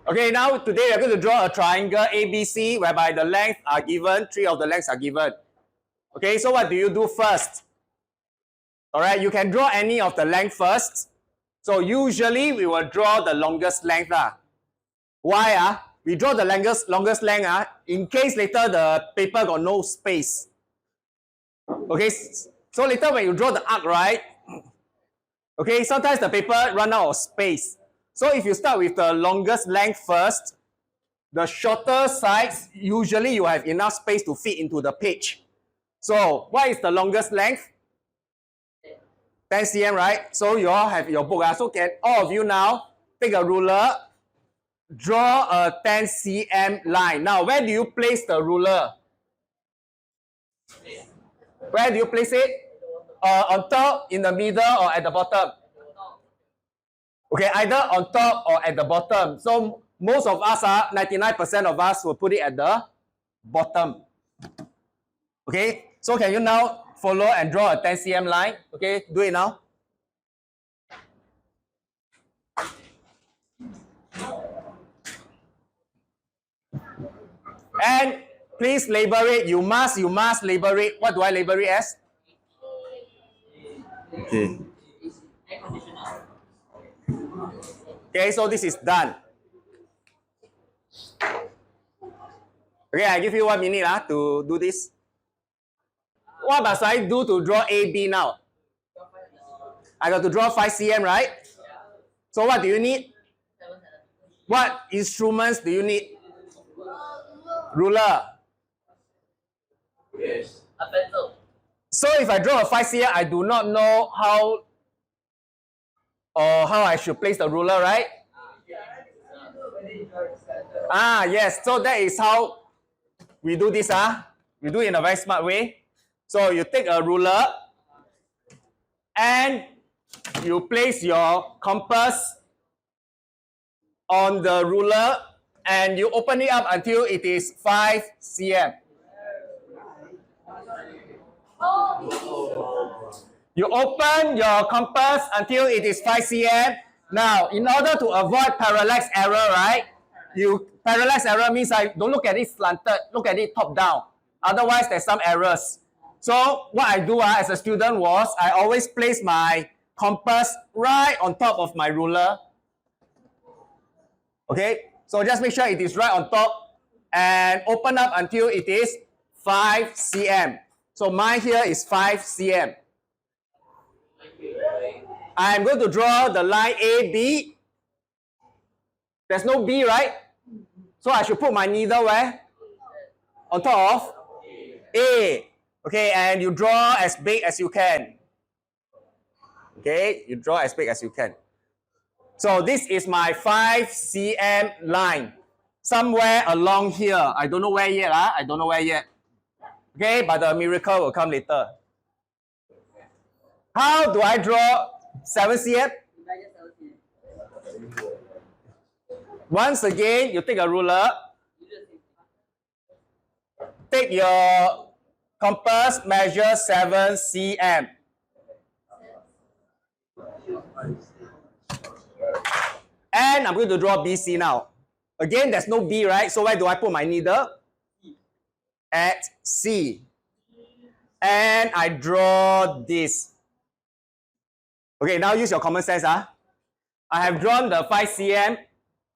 Okay, now today we're going to draw a triangle ABC whereby the lengths are given, 3 of the lengths are given. Okay, so what do you do first? Alright, you can draw any of the length first. So usually we will draw the longest length. Why? We draw the longest length in case later the paper got no space. Okay, so later when you draw the arc, right? Okay, sometimes the paper run out of space. So if you start with the longest length first, the shorter sides, usually you have enough space to fit into the page. So what is the longest length? 10 cm, right? So you all have your book. So can all of you now take a ruler, draw a 10 cm line. Now, where do you place the ruler? Where do you place it? On top, in the middle, or at the bottom? Okay, either on top or at the bottom. So most of us, 99% of us will put it at the bottom. Okay, so can you now follow and draw a 10 cm line? Okay, do it now. And please label it. You must label it. What do I label it as? Okay. Okay, so this is done. Okay, I give you 1 minute to do this. What must I do to draw AB now? I got to draw 5 cm, right? So what do you need? What instruments do you need? Ruler. Yes. A pencil. So if I draw a 5 cm, I do not know how I should place the ruler, right? Yes. So that is how we do this. We do it in a very smart way. So you take a ruler and you place your compass on the ruler and you open it up until it is 5 cm. You open your compass until it is 5 cm. Now, in order to avoid parallax error, right? Parallax error means don't look at it slanted, look at it top down. Otherwise, there's some errors. So what I do as a student was I always place my compass right on top of my ruler. Okay, so just make sure it is right on top and open up until it is 5 cm. So mine here is 5 cm. I'm going to draw the line AB. There's no B, right? So I should put my needle where? On top of A. Okay, and you draw as big as you can. Okay, you draw as big as you can. So this is my 5 cm line. Somewhere along here. I don't know where yet. I don't know where yet. Okay, but the miracle will come later. How do I draw 7 cm? Once again, you take a ruler. Take your compass, measure 7 cm. And I'm going to draw BC now. Again, there's no B, right? So where do I put my needle? At C. And I draw this. Okay, now use your common sense. I have drawn the 5 cm.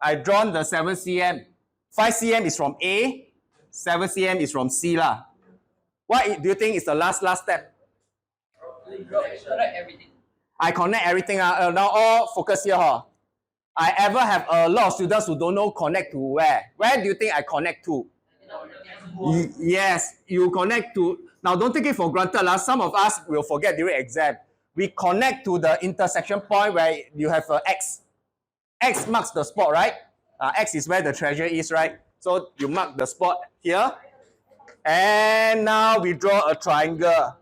I've drawn the 7 cm. 5 cm is from A. 7 cm is from C. What do you think is the last step? Connect everything. I connect everything. Now all focus here. I ever have a lot of students who don't know connect to where. Where do you think I connect to? Yes, you connect to. Now don't take it for granted. Some of us will forget during exam. We connect to the intersection point where you have X. X marks the spot, right? X is where the treasure is, right? So you mark the spot here. And now we draw a triangle.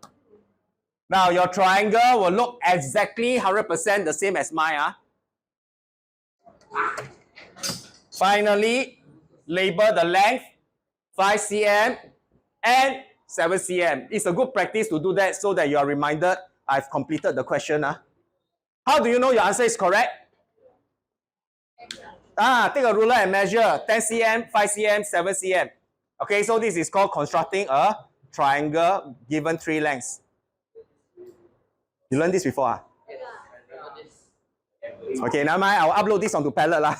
Now your triangle will look exactly 100% the same as mine. Finally, label the length, 5 cm and 7 cm. It's a good practice to do that so that you are reminded I've completed the question. How do you know your answer is correct? Take a ruler and measure 10 cm, 5 cm, 7 cm. Okay, so this is called constructing a triangle given 3 lengths. You learned this before? Yes. Okay, never mind. I'll upload this onto Padlet lah.